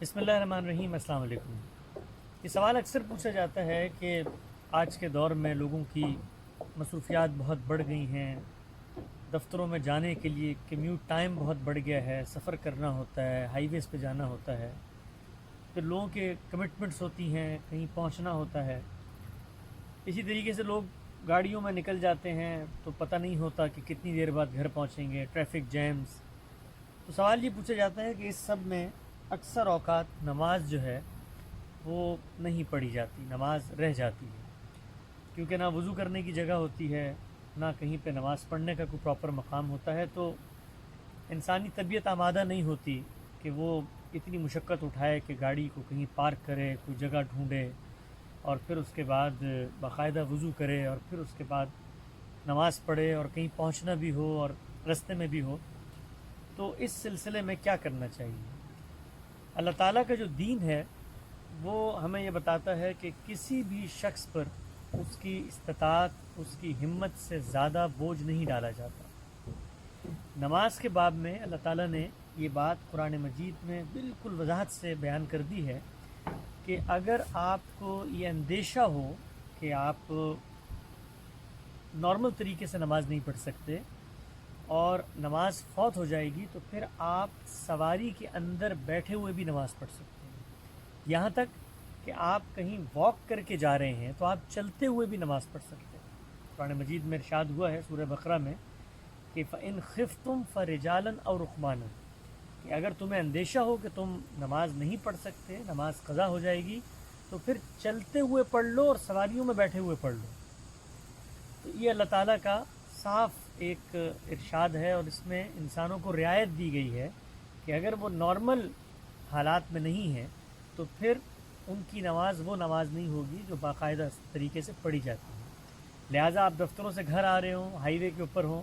بسم اللہ الرحمن الرحیم۔ السلام علیکم۔ یہ سوال اکثر پوچھا جاتا ہے کہ آج کے دور میں لوگوں کی مصروفیات بہت بڑھ گئی ہیں، دفتروں میں جانے کے لیے کمیوٹ ٹائم بہت بڑھ گیا ہے، سفر کرنا ہوتا ہے، ہائی ویز پہ جانا ہوتا ہے، پھر لوگوں کے کمٹمنٹس ہوتی ہیں، کہیں پہنچنا ہوتا ہے۔ اسی طریقے سے لوگ گاڑیوں میں نکل جاتے ہیں تو پتہ نہیں ہوتا کہ کتنی دیر بعد گھر پہنچیں گے، ٹریفک جیمز۔ تو سوال یہ پوچھا جاتا ہے کہ اس سب میں اکثر اوقات نماز جو ہے وہ نہیں پڑھی جاتی، نماز رہ جاتی ہے، کیونکہ نہ وضو کرنے کی جگہ ہوتی ہے، نہ کہیں پہ نماز پڑھنے کا کوئی پراپر مقام ہوتا ہے، تو انسانی طبیعت آمادہ نہیں ہوتی کہ وہ اتنی مشقت اٹھائے کہ گاڑی کو کہیں پارک کرے، کوئی جگہ ڈھونڈے اور پھر اس کے بعد باقاعدہ وضو کرے اور پھر اس کے بعد نماز پڑھے اور کہیں پہنچنا بھی ہو اور رستے میں بھی ہو۔ تو اس سلسلے میں کیا کرنا چاہیے؟ اللہ تعالیٰ کا جو دین ہے وہ ہمیں یہ بتاتا ہے کہ کسی بھی شخص پر اس کی استطاعت، اس کی ہمت سے زیادہ بوجھ نہیں ڈالا جاتا۔ نماز کے باب میں اللہ تعالیٰ نے یہ بات قرآن مجید میں بالکل وضاحت سے بیان کر دی ہے کہ اگر آپ کو یہ اندیشہ ہو کہ آپ نارمل طریقے سے نماز نہیں پڑھ سکتے اور نماز فوت ہو جائے گی، تو پھر آپ سواری کے اندر بیٹھے ہوئے بھی نماز پڑھ سکتے ہیں، یہاں تک کہ آپ کہیں واک کر کے جا رہے ہیں تو آپ چلتے ہوئے بھی نماز پڑھ سکتے ہیں۔ قرآن مجید میں ارشاد ہوا ہے سورہ بقرہ میں کہ فَإِنْ خِفْتُمْ فَرِجَالًا أَوْ رُكْبَانًا، کہ اگر تمہیں اندیشہ ہو کہ تم نماز نہیں پڑھ سکتے، نماز قضا ہو جائے گی، تو پھر چلتے ہوئے پڑھ لو اور سواریوں میں بیٹھے ہوئے پڑھ لو۔ تو یہ اللہ تعالیٰ کا صاف ایک ارشاد ہے اور اس میں انسانوں کو رعایت دی گئی ہے کہ اگر وہ نارمل حالات میں نہیں ہیں تو پھر ان کی نماز وہ نماز نہیں ہوگی جو باقاعدہ طریقے سے پڑھی جاتی ہے۔ لہٰذا آپ دفتروں سے گھر آ رہے ہوں، ہائی وے کے اوپر ہوں،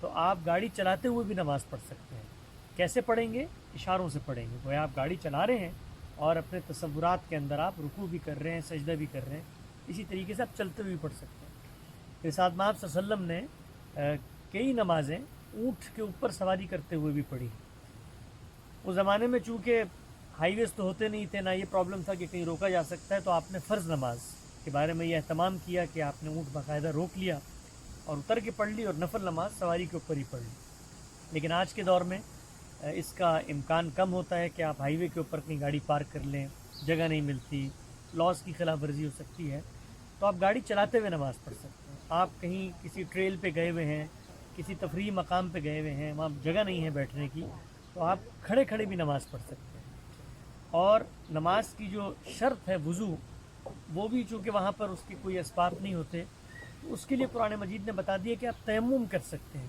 تو آپ گاڑی چلاتے ہوئے بھی نماز پڑھ سکتے ہیں۔ کیسے پڑھیں گے؟ اشاروں سے پڑھیں گے۔ گویا آپ گاڑی چلا رہے ہیں اور اپنے تصورات کے اندر آپ رکوع بھی کر رہے ہیں، سجدہ بھی کر رہے ہیں، اسی طریقے سے آپ چلتے ہوئے بھی پڑھ سکتے ہیں۔ ارشاد محمد صلی اللہ علیہ وسلم نے کئی نمازیں اونٹ کے اوپر سواری کرتے ہوئے بھی پڑھی۔ اس زمانے میں چونکہ ہائی ویز تو ہوتے نہیں تھے، نہ یہ پرابلم تھا کہ کہیں روکا جا سکتا ہے، تو آپ نے فرض نماز کے بارے میں یہ اہتمام کیا کہ آپ نے اونٹ باقاعدہ روک لیا اور اتر کے پڑھ لی اور نفل نماز سواری کے اوپر ہی پڑھ لی۔ لیکن آج کے دور میں اس کا امکان کم ہوتا ہے کہ آپ ہائی وے کے اوپر اپنی گاڑی پارک کر لیں، جگہ نہیں ملتی، لاس کی خلاف ورزی ہو سکتی ہے، تو آپ گاڑی چلاتے ہوئے نماز پڑھ سکتے ہیں۔ آپ کہیں کسی ٹریل پہ گئے ہوئے ہیں، کسی تفریحی مقام پہ گئے ہوئے ہیں، وہاں جگہ نہیں ہے بیٹھنے کی، تو آپ کھڑے کھڑے بھی نماز پڑھ سکتے ہیں۔ اور نماز کی جو شرط ہے وضو، وہ بھی چونکہ وہاں پر اس کے کوئی اسباب نہیں ہوتے، تو اس کے لیے قرآن مجید نے بتا دیا کہ آپ تیمم کر سکتے ہیں،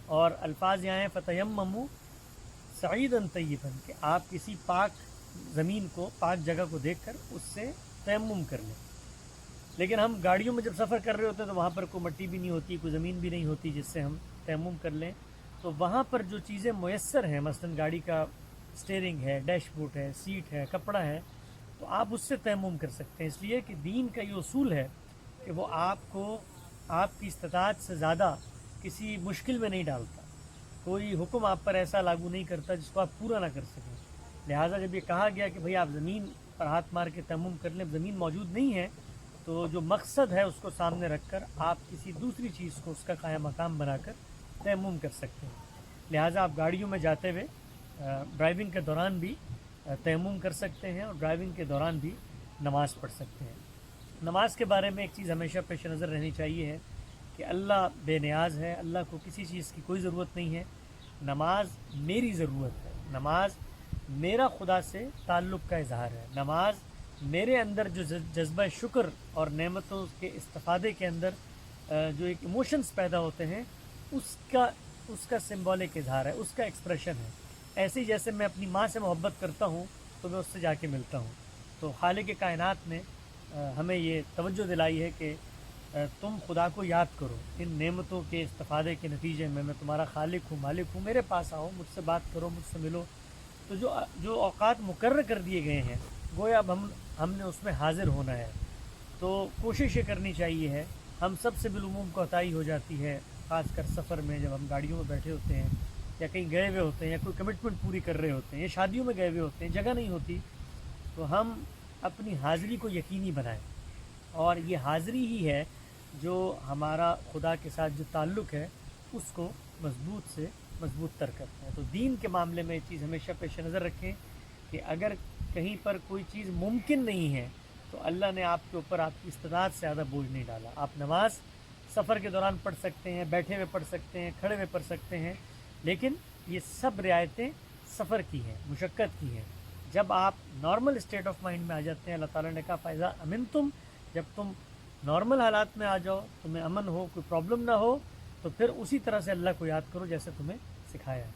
اور الفاظ یہاں ہیں فَتَيَمَّمُوا صَعِيدًا طَيِّبًا، کہ آپ کسی پاک زمین کو، پاک جگہ کو دیکھ کر اس سے تیمم کر لیں۔ لیکن ہم گاڑیوں میں جب سفر کر رہے ہوتے ہیں تو وہاں پر کوئی مٹی بھی نہیں ہوتی، کوئی زمین بھی نہیں ہوتی جس سے ہم تیمم کر لیں، تو وہاں پر جو چیزیں میسر ہیں، مثلا گاڑی کا اسٹیئرنگ ہے، ڈیش بورڈ ہے، سیٹ ہے، کپڑا ہے، تو آپ اس سے تیمم کر سکتے ہیں۔ اس لیے کہ دین کا یہ اصول ہے کہ وہ آپ کو آپ کی استطاعت سے زیادہ کسی مشکل میں نہیں ڈالتا، کوئی حکم آپ پر ایسا لاگو نہیں کرتا جس کو آپ پورا نہ کر سکیں۔ لہٰذا جب یہ کہا گیا کہ بھئی آپ زمین پر ہاتھ مار کے تیمم کر لیں، زمین موجود نہیں ہے، تو جو مقصد ہے اس کو سامنے رکھ کر آپ کسی دوسری چیز کو اس کا قائم مقام بنا کر تیمم کر سکتے ہیں۔ لہٰذا آپ گاڑیوں میں جاتے ہوئے ڈرائیونگ کے دوران بھی تیمم کر سکتے ہیں اور ڈرائیونگ کے دوران بھی نماز پڑھ سکتے ہیں۔ نماز کے بارے میں ایک چیز ہمیشہ پیش نظر رہنی چاہیے ہے کہ اللہ بے نیاز ہے، اللہ کو کسی چیز کی کوئی ضرورت نہیں ہے۔ نماز میری ضرورت ہے، نماز میرا خدا سے تعلق کا اظہار ہے، نماز میرے اندر جو جذبہ شکر اور نعمتوں کے استفادے کے اندر جو ایک ایموشنز پیدا ہوتے ہیں، اس کا سمبولک اظہار ہے، اس کا ایکسپریشن ہے۔ ایسے ہی جیسے میں اپنی ماں سے محبت کرتا ہوں تو میں اس سے جا کے ملتا ہوں۔ تو خالق کائنات نے ہمیں یہ توجہ دلائی ہے کہ تم خدا کو یاد کرو، ان نعمتوں کے استفادے کے نتیجے میں تمہارا خالق ہوں، مالک ہوں، میرے پاس آؤ، مجھ سے بات کرو، مجھ سے ملو۔ تو جو اوقات مقرر کر دیے گئے ہیں، گویا اب ہم نے اس میں حاضر ہونا ہے۔ تو کوشش یہ کرنی چاہیے ہے، ہم سب سے بالعموم کوتاہی ہو جاتی ہے، خاص کر سفر میں جب ہم گاڑیوں میں بیٹھے ہوتے ہیں یا کہیں گئے ہوئے ہوتے ہیں یا کوئی کمٹمنٹ پوری کر رہے ہوتے ہیں یا شادیوں میں گئے ہوئے ہوتے ہیں، جگہ نہیں ہوتی، تو ہم اپنی حاضری کو یقینی بنائیں. اور یہ حاضری ہی ہے جو ہمارا خدا کے ساتھ جو تعلق ہے اس کو مضبوط سے مضبوط تر کرتا ہے. تو دین کے معاملے میں یہ چیز ہمیشہ پیش نظر رکھیں کہ اگر کہیں پر کوئی چیز ممکن نہیں ہے تو اللہ نے آپ کے اوپر آپ کی استطاعت سے زیادہ بوجھ نہیں ڈالا. آپ نماز سفر کے دوران پڑھ سکتے ہیں، بیٹھے ہوئے پڑھ سکتے ہیں، کھڑے ہوئے پڑھ سکتے ہیں، لیکن یہ سب رعایتیں سفر کی ہیں، مشقت کی ہیں. جب آپ نارمل اسٹیٹ آف مائنڈ میں آ جاتے ہیں، اللہ تعالیٰ نے کہا فائزہ امن تم، جب تم نارمل حالات میں آ جاؤ، تمہیں امن ہو، کوئی پرابلم نہ ہو، تو پھر اسی طرح سے اللہ کو یاد کرو جیسے تمہیں سکھایا ہے.